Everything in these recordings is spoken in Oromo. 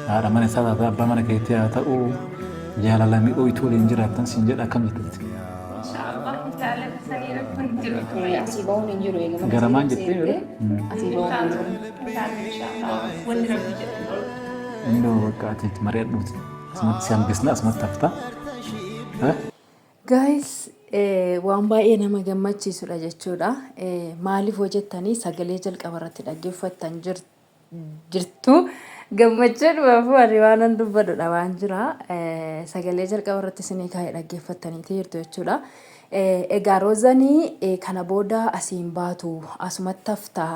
haadha mana isaa taate abbaa mana keetti haa ta'u jaalalami ooyituu waliin jiraattan siin jedha akkam jettati. Inshaallah jaalala sanii rakkoon jiru. Asii bahuun hin jiru eegama. Garamaan jettee yoo Asii bahuun hin jiru. Inshaallah wanni rabbi jedhu. indoo bakka ati mari'adhuuti asumatti si hambisna asumatti hafta. Guys, waan baay'ee nama gammachiisudha jechuudha. Maaliif hojjettanii sagalee jalqaba irratti dhaggeeffattan jirtu gammachuun waafuu ani waan dubbadudha waan jira. Sagalee jalqaba irratti isinii kaa'ee dhaggeeffattaniiti jirtu jechuudha. Egaa Rozaanii kana booda asiin baatu asumatti haftaa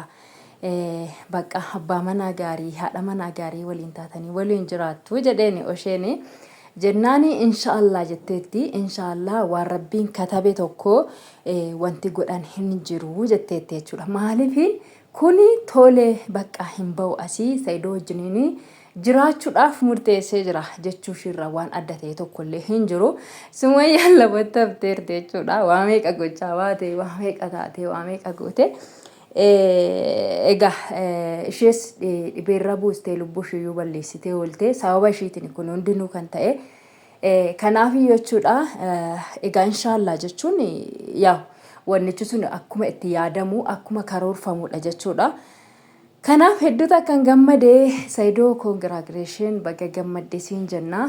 bakka abbaa manaa gaarii haadha manaa gaarii waliin taatanii waliin jiraattu jedheeni osheeni. Jennaani inshaallah jetteetti inshaallah waan rabbiin katabe tokko wanti godhan hin jiru jetteetti jechuudha. Maaliif kuni tolee bakka hin ba'u asii Se'iddoo wajjiniin jiraachuudhaaf murteessee jira jechuushirra waan adda ta'e tokkollee hin jiru. Sumayyaan lamatti hafteerti jechuudha. Waa meeqa gochaa baate, waa meeqa taate, waa meeqa goote. Egaa ishees dhibeerra buustee lubbuu isheeyyuu balleessitee oolte sababa isheetiin kun hundinuu kan ta'e kanaaf jechuudha. Egaa inshaallah jechuun yaa wannichi sun akkuma itti yaadamu akkuma karoorfamudha jechuudha. Kanaaf hedduutu akkan gammadee Se'iddoo congratulation baga gammaddee siin jenna.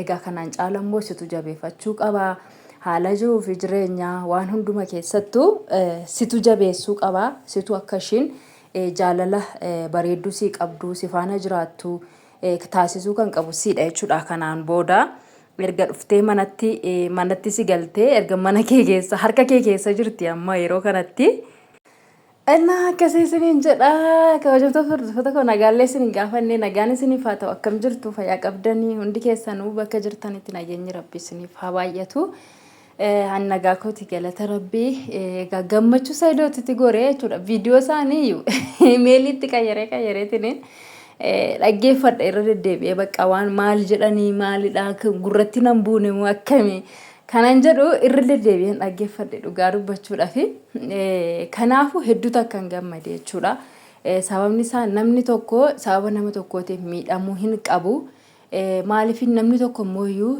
Egaa kanaan caala immoo situ jabeeffachuu qaba. Haala jiruu fi jireenya waan hunduma keessattuu situ jabeessuu qaba. Situ akka ishiin jaalala bareedduu sii qabdu si faana jiraattu taasisuu kan qabu siidha jechuudha. Kanaan booda erga dhuftee manatti si galtee erga mana kee keessa harka kee keessa jirti amma yeroo kanatti. Innaa akkasii isiniin jedha kabajamtoota hordoftoota koo nagaallee isiniin gaafanne nagaan isiniif haa ta'u akkam jirtu fayyaa qabdanii hundi keessanuu bakka jirtanitti nageenyi rabbi isiniif haa baay'atu. Nagaa kooti galata rabbii gammachuu Se'iddootti goree jechuudha. Viidiyoo isaanii imeeliitti qayyareetiin dhaggeeffadha irra deddeebi'ee bakka waan maal jedhanii maalidha gurratti nan buune moo akkami kanan jedhu irra deddeebi'een dhaggeeffadhe dhugaa dubbachuudhaaf. Kanaafuu hedduutu akkan gammade jechuudha. Sababni isaa namni tokko sababa nama tokkootiif miidhamuu hin qabu. Maaliif namni tokko mooyyuu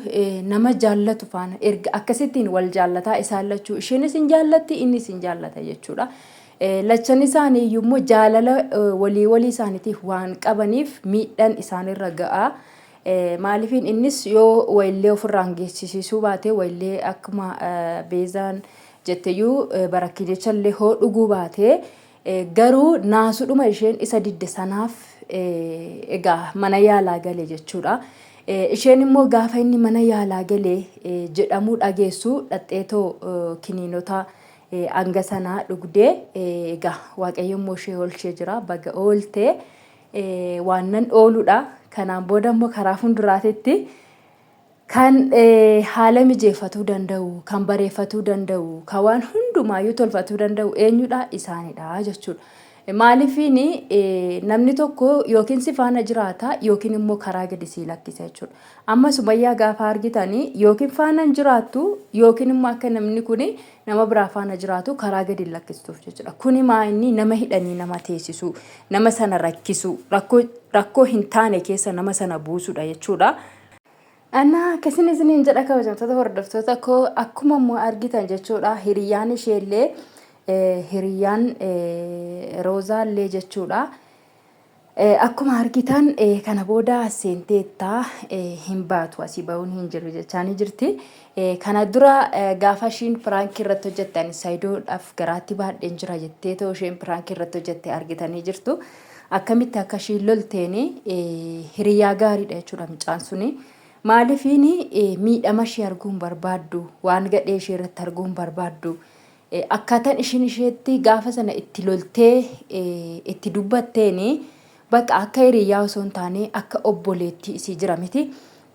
nama jaallatu faana erga akkasittiin wal jaallataa isaan lachuu isheenis hin jaallatti innis hin jaallata jechuudha. Lachan isaanii immoo jaalala walii isaaniitiif waan qabaniif miidhaan isaanirra ga'a. Maaliif innis yoo wayillee ofirraan geessisuu baate wayillee akkuma beezaan jetteyyuu barakkiidechallee hoo dhuguu baate garuu naasudhuma isheen isa didde sanaaf egaa mana yaalaa galee jechuudha. Isheen immoo gaafa inni mana yaalaa galee jedhamuu dhageessu dhadheetoo kiniinota hanga sanaa dhugdee egaa waaqayyo immoo ishee oolchee jira baga oolte waannan ooludha. Kanaan booda immoo karaa fuulduraatitti kan haala mijeeffatuu danda'u kan bareeffatuu danda'u kan waan hundumaayyuu tolfatuu danda'u eenyudha isaanidha jechuudha. Maaliifini namni tokko yookiin si faana jiraata yookiin immoo karaa gadi si lakkisa jechuudha. Amma Sumayyaa gaafa argitanii yookiin faana jiraattu yookiin immoo akka namni kuni nama biraa faana jiraatu karaa gadi lakkistuuf jechuudha. Kuni maa'inni nama hidhanii nama teessisu nama sana rakkisu rakkoo hin taane keessa nama sana buusudha jechuudha. Anna akkasiin isiniin jedha kabajamtoota hordoftoota koo akkuma immoo argitan jechuudha. Hiriyyaan isheellee hiriyyaan Rozaallee jechuudha. Akkuma argitan kana booda seenteettaa hin baatu asii ba'uun hin jiru jechaanii jirti. Kana dura gaafa ishiin piraankii irratti hojjettan Se'iddoodhaaf garaatti baadheen jira jettee ta'u isheen piraankii irratti hojjette argitanii jirtu. Akkamitti akka ishiin lolteeni hiriyyaa gaariidha jechuudha mucaan suni. Maaliifini miidhama ishee arguun barbaaddu waan gadhee ishee irratti arguun barbaaddu. Akkaataan isheetti gaafa sana itti loltee itti dubbatteeni bakka akka hiriyyaa osoo hin taane akka obboleettii isii jira miti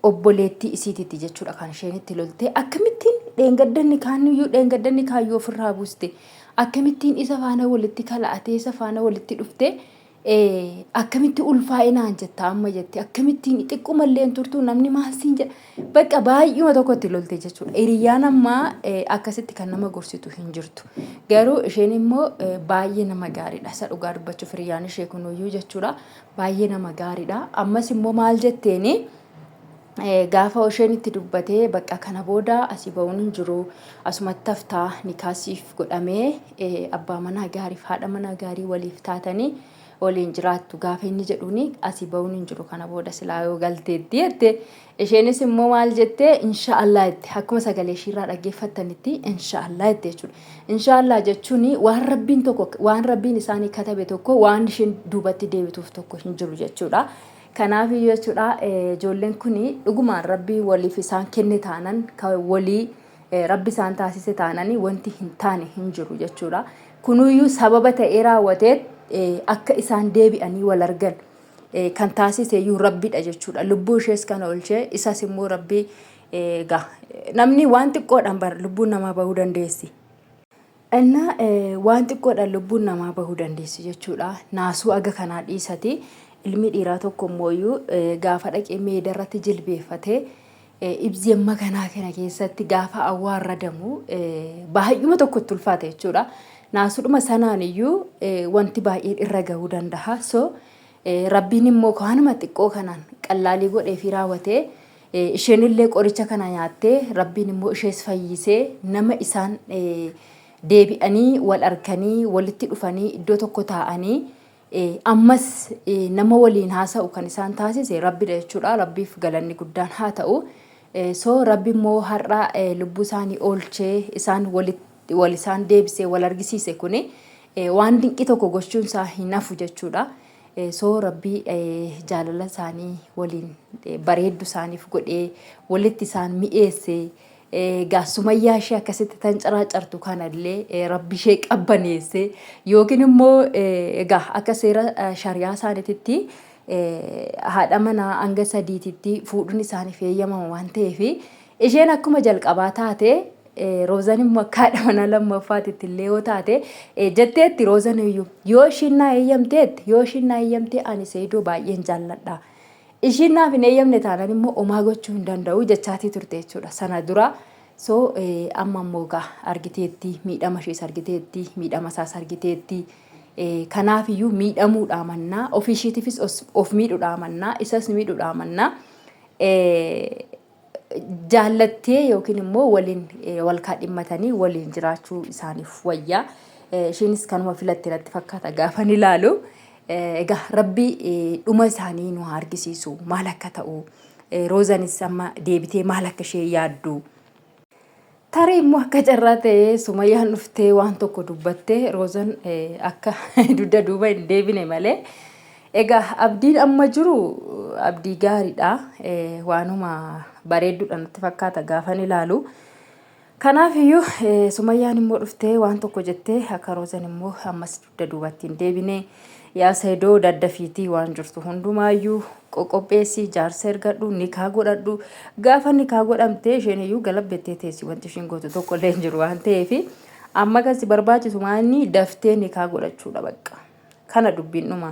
obboleettii isiititti jechuudha kan isheen itti loltee akkamittiin dheengaddanni kaayyoo ofirraa buuste akkamittiin isa faana walitti kala'atee isa faana walitti dhufte akkamitti ulfaa'inaan jetta amma jette akkamittiin xiqqoomallee turtuu namni maasiin jedha bakka baay'uma tokkotti lolte jechuudha. Hiriyyaan ammaa akkasitti kan nama gorsitu hin jirtu. Garuu isheen immoo baay'ee nama gaariidha. Isa dhugaa dubbachuuf hiriyyaan ishee kunuyyuu jechuudha. Baay'ee nama gaariidha. Ammas immoo maal jetteeni gaafa isheen itti dubbatee bakka kana booda asii ba'uun hin jiru asumatti haftaa nikaasiif godhamee abbaa manaa gaariif haadha manaa gaarii waliif taatanii waliin jiraattu gaafa inni jedhuuni asii ba'uun hin jiru kana booda silaa yoo galteetti jette isheenis immoo maal jettee inshaallah jette akkuma sagalee ishiirraa dhaggeeffattanitti inshaallah jette jechuudha. Inshaallah jechuun waan rabbiin isaanii katabe tokko waan isheen duubatti deebituuf tokko hin jiru jechuudha. Kanaaf jechuudha ijoolleen kun dhugumaan rabbii waliif isaan kenne taanan walii rabbi isaan taasise taananii wanti hin taane hin jiru jechuudha. Kunuyyuu sababa ta'ee raawwatee akka isaan deebi'anii wal argan kan taasise iyyuu rabbiidha jechuudha. Lubbuu ishees kan oolchee isas immoo rabbii namni waan xiqqoodhaan bara lubbuun namaa bahuu dandeessi. Inna waan xiqqoodhaan lubbuun namaa bahuu dandeessi jechuudha. Naasuu aga kanaa dhiisati ilmi dhiiraa tokko immoo gaafa dhaqee meeda irratti jilbeeffatee ibsi amma kanaa kana keessatti gaafa awwaarradamu baay'uma tokkotti ulfaata jechuudha. Naasuudhuma sanaan iyyuu wanti baay'een irra gahuu danda'a. So rabbiin immoo kaanuma xiqqoo kanaan qallaalii godhee fi raawwatee isheen illee qoricha kana nyaattee rabbiin immoo ishees fayyisee nama isaan deebi'anii wal arkanii walitti dhufanii iddoo tokko taa'anii ammas nama waliin haasa'u kan isaan taasise rabbiidha jechuudha. Rabbiif galanni guddaan haa ta'u. So rabbi immoo har'a lubbuu isaanii oolchee isaan wal isaan deebisee wal argisiise kuni waan dinqii tokko gochuun isaa hin hafu jechuudha. So rabbii jaalala isaanii waliin bareeddu isaaniif godhee walitti isaan mi'eesse gaassumayyaa ishee akkasitti tan caraacartu kanallee rabbi ishee qabbaneesse yookiin immoo akka seera shariyaa isaaniitti haadha manaa hanga sadiititti fuudhuun isaaniif eeyyamama waan ta'eef isheen akkuma jalqabaa taate Rozaan immoo akka haadha manaa lammaffaatitti illee yoo taate jetteetti Rozaan iyyuu yoo ishiin naa eeyyamtee ani Se'iddoo baay'een jaalladha. Ishiin naaf hin eeyyamne taanaan immoo omaa gochuu hin danda'u jechaatii turte jechuudha sana dura. So amma immoo argiteetti miidhama ishees argiteetti miidhama isaas argiteetti. Kanaaf iyyuu miidhamuudhaa mannaa ofii isheetiifis of miidhuudhaa mannaa isas miidhuudhaa mannaa jaallattee yookiin immoo waliin wal kaadhimmatanii waliin jiraachuu isaaniif wayyaa. Isheenis kanuma filatte natti fakkaata gaafan ilaalu. Egaa rabbii dhuma isaanii nu argisiisu maal akka ta'u Rozaanis amma deebitee maal akka ishee yaaddu. Tarii immoo akka carraa ta'ee Sumayyaan dhuftee waan tokko dubbattee Rozaan akka dugda duuba hin deebine malee. Egaa abdiin amma jiru abdii gaariidha. Waanuma bareedduudha natti fakkaata gaafan ilaalu. Kanaaf iyyuu Sumayyaan immoo dhuftee waan tokko jettee akka Rozaan immoo ammas dugda duubatti hin deebine. Yaa Se'iddoo daddafiitii waan jirtu hundumaayyuu qoqopheessii jaarsa ergadhu nikaa godhadhu gaafa nikaa godhamtee isheen iyyuu galabbettee teessi wanti isheen gootu tokko illee hin jiru waan ta'eef amma kasi barbaachisu maanni daftee nikaa godhachuudha bakka kana dubbiin dhuma.